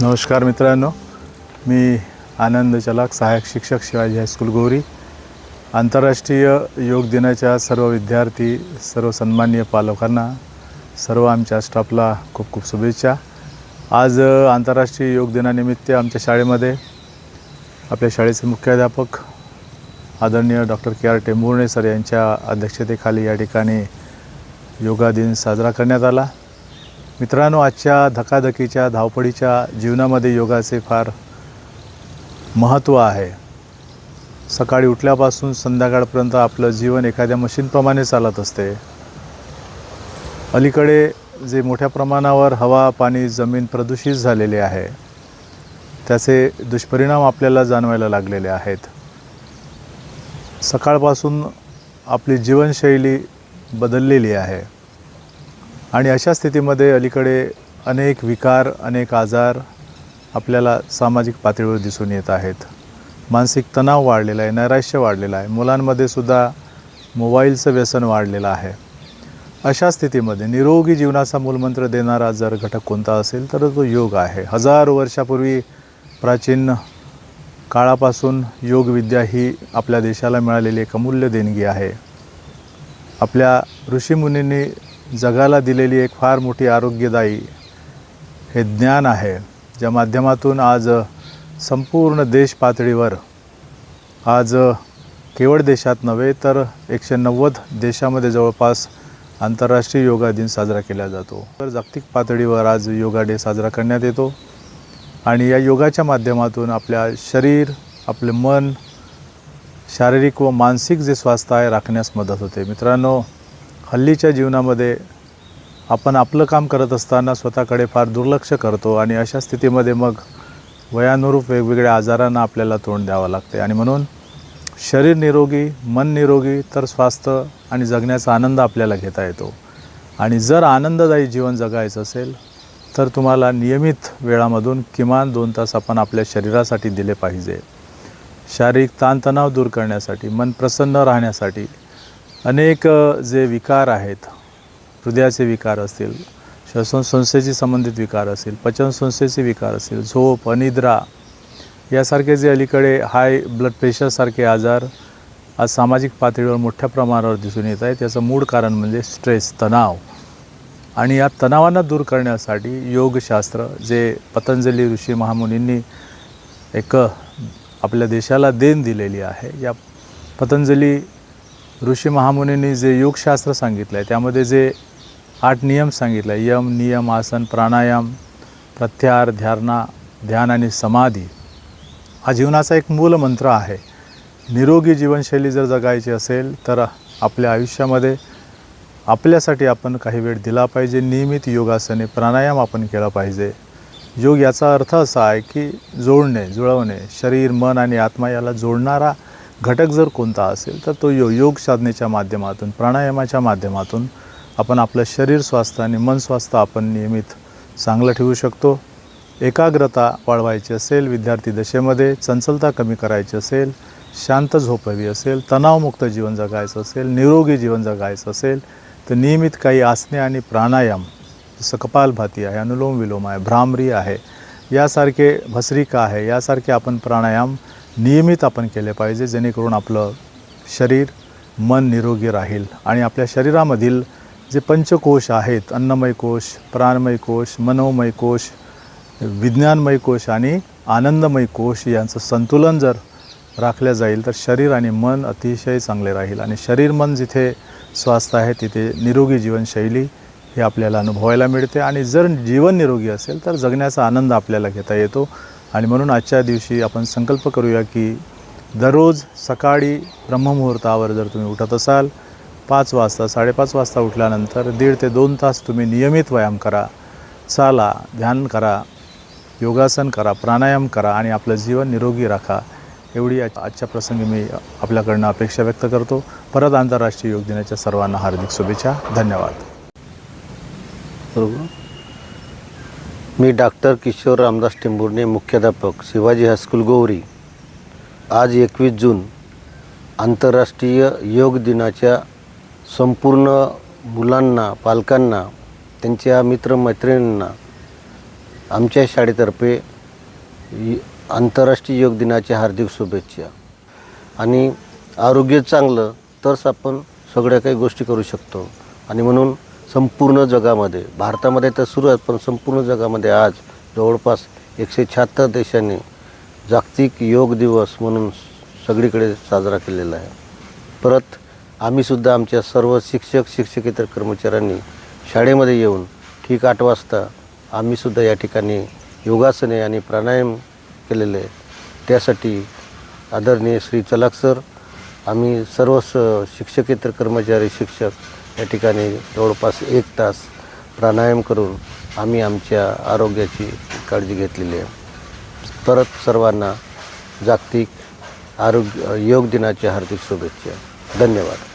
नमस्कार मित्रांनो, मी आनंद चलाक, सहाय्यक शिक्षक, शिवाजी हायस्कूल गौरी। आंतरराष्ट्रीय योग दिनाच्या सर्व विद्यार्थी, सर्व सन्माननीय पालकांना, सर्व आमच्या स्टाफला खूप खूप शुभेच्छा। आज आंतरराष्ट्रीय योग दिनानिमित्त आमच्या शाळेमध्ये आपल्या शाळेचे मुख्याध्यापक आदरणीय डॉक्टर के.आर. टेंभुर्णे सर यांच्या अध्यक्षतेखाली या ठिकाणी योगा दिन साजरा करण्यात आला। मित्रांनो, आजच्या धकाधकीच्या धावपळीच्या जीवनामध्ये योगाचे फार महत्त्व आहे। सकाळी उठल्यापासून संध्याकाळपर्यंत आपलं जीवन एखाद्या मशीनप्रमाणे चालत असते। अलीकडे जे मोठ्या प्रमाणावर हवा, पाणी, जमीन प्रदूषित झालेले आहे, त्याचे दुष्परिणाम आपल्याला जाणवायला लागलेले आहेत। सकाळपासून आपली जीवनशैली बदललेली आहे आणि अशा स्थितीमध्ये अलीकडे अनेक विकार, अनेक आजार आपल्याला सामाजिक पातळीवर दिसून येत आहेत। मानसिक तणाव वाढलेला आहे, नैराश्य वाढलेलं आहे, मुलांमध्ये सुद्धा मोबाईलचं व्यसन वाढलेलं आहे। अशा स्थितीमध्ये निरोगी जीवनाचा मूलमंत्र देणारा जर घटक कोणता असेल तर तो योग आहे। हजारो वर्षापूर्वी प्राचीन काळापासून योगविद्या ही आपल्या देशाला मिळालेली एक अमूल्य देणगी आहे। आपल्या ऋषीमुनींनी जगाला दिलेली एक फार मोठी आरोग्यदायी हे ज्ञान आहे, ज्या माध्यमातून आज संपूर्ण देश पातळीवर आज केवळ देशात नव्हे तर 190 देशामध्ये जवळपास आंतरराष्ट्रीय योगा दिन साजरा केला जातो। तर जागतिक पातळीवर आज योगा डे साजरा करण्यात येतो आणि या योगाच्या माध्यमातून आपल्या शरीर, आपले मन, शारीरिक व मानसिक जे स्वास्थ्य आहे राखण्यास मदत होते। मित्रांनो, हल्लीच्या जीवनामध्ये आपण आपलं काम करत असताना स्वतःकडे फार दुर्लक्ष करतो आणि अशा स्थितीमध्ये मग वयानुरूप वेगवेगळ्या आजारांना आपल्याला तोंड द्यावं लागते आणि म्हणून शरीर निरोगी, मन निरोगी तर स्वास्थ्य आणि जगण्याचा आनंद आपल्याला घेता येतो। आणि जर आनंददायी जीवन जगायचं असेल तर तुम्हाला नियमित वेळामधून किमान 2 तास आपण आपल्या शरीरासाठी दिले पाहिजे। शारीरिक ताणतणाव दूर करण्यासाठी, मन प्रसन्न राहण्यासाठी अनेक जे विकार आहेत, हृदयाचे विकार असतील, श्वसनसंस्थेशी संबंधित विकार असतील, पचनसंस्थेचे विकार असतील, झोप, अनिद्रा यासारखे जे अलीकडे हाय ब्लड प्रेशरसारखे आजार आज सामाजिक पातळीवर मोठ्या प्रमाणावर दिसून येत आहेत। याचं मूळ कारण म्हणजे स्ट्रेस, तणाव। आणि या तणावांना दूर करण्यासाठी योगशास्त्र जे पतंजली ऋषी महामुनींनी एक आपल्या देशाला देण दिलेली आहे, या पतंजली ऋषी महामुनींनी जे योगशास्त्र सांगितलं आहे त्यामध्ये जे 8 नियम सांगितले आहे, यम, नियम, आसन, प्राणायाम, प्रत्याहार, ध्यान आणि समाधी, हा जीवनाचा एक मूल मंत्र आहे। निरोगी जीवनशैली जर जगायची असेल तर आपल्या आयुष्यामध्ये आपल्यासाठी आपण काही वेळ दिला पाहिजे। नियमित योगासने, प्राणायाम आपण केला पाहिजे। योग याचा अर्थ असा आहे की जोडणे, जुळवणे, शरीर, मन आणि आत्मा याला जोडणारा घटक जर कोणता असेल तर तो योग साधनेच्या माध्यमातून, प्राणायामाच्या माध्यमातून आपण आपलं शरीर स्वास्थ्य आणि मन स्वास्थ्य आपण नियमित चांगलं ठेवू शकतो। एकाग्रता वाढवायची असेल, विद्यार्थी दशेमध्ये चंचलता कमी करायची असेल, शांत झोप हवी असेल, तणावमुक्त जीवन जगायचं असेल, निरोगी जीवन जगायचं असेल तर नियमित काही आसने आणि प्राणायाम, जसं कपालभाती आहे, अनुलोम विलोम आहे, भ्रामरी आहे, यासारखे भस्त्रिका आहे, यासारखे आपण प्राणायाम नियमित आपण केले पाहिजे, जेणेकरून आपलं शरीर, मन निरोगी राहील आणि आपल्या शरीरामधील जे पंचकोश आहेत, अन्नमय कोश, प्राणमय कोश, मनोमय कोश, विज्ञानमय कोश आणि आनंदमय कोश यांचं संतुलन जर राखलं जाईल तर शरीर आणि मन अतिशय चांगले राहील आणि शरीर मन जिथे स्वास्थ्य आहे तिथे निरोगी जीवनशैली ही आपल्याला अनुभवायला मिळते आणि जर जीवन निरोगी असेल तर जगण्याचा आनंद आपल्याला घेता येतो। आणि म्हणून आजच्या दिवशी आपण संकल्प करूया की दररोज सकाळी ब्रह्ममुहूर्तावर जर तुम्ही उठत असाल 5 वाजता, 5:30 वाजता उठल्यानंतर 1.5 ते 2 तास तुम्ही नियमित व्यायाम करा, चाला, ध्यान करा, योगासन करा, प्राणायाम करा आणि आपलं जीवन निरोगी राखा, एवढी आजच्या प्रसंगी मी आपल्याकडनं अपेक्षा व्यक्त करतो। परत आंतरराष्ट्रीय योग दिनाच्या सर्वांना हार्दिक शुभेच्छा। धन्यवाद। मी डॉक्टर किशोर रामदास टेंभुर्णे, मुख्याध्यापक, शिवाजी हायस्कूल गौरी। आज 21 जून आंतरराष्ट्रीय योग दिनाच्या संपूर्ण मुलांना, पालकांना, त्यांच्या मित्रमैत्रिणींना आमच्या शाळेतर्फे आंतरराष्ट्रीय योग दिनाच्या हार्दिक शुभेच्छा. आणि आरोग्य चांगलं तरच आपण सगळ्या काही गोष्टी करू शकतो. आणि म्हणून संपूर्ण जगामध्ये, भारतामध्ये तर सुरू आहे, पण संपूर्ण जगामध्ये आज जवळपास 176 देशांनी जागतिक योग दिवस म्हणून सगळीकडे साजरा केलेला आहे. परत आम्हीसुद्धा आमच्या सर्व शिक्षक शिक्षकेतर कर्मचाऱ्यांनी शाळेमध्ये येऊन ठीक 8 वाजता आम्हीसुद्धा या ठिकाणी योगासने आणि प्राणायाम केलेले आहे. त्यासाठी आदरणीय श्री चलाक सर, आम्ही सर्व शिक्षकेतर कर्मचारी शिक्षक या ठिकाणी जवळपास 1 तास प्राणायाम करून आम्ही आमच्या आरोग्याची काळजी घेतलेली आहे. परत सर्वांना जागतिक योग दिनाच्या हार्दिक शुभेच्छा. धन्यवाद.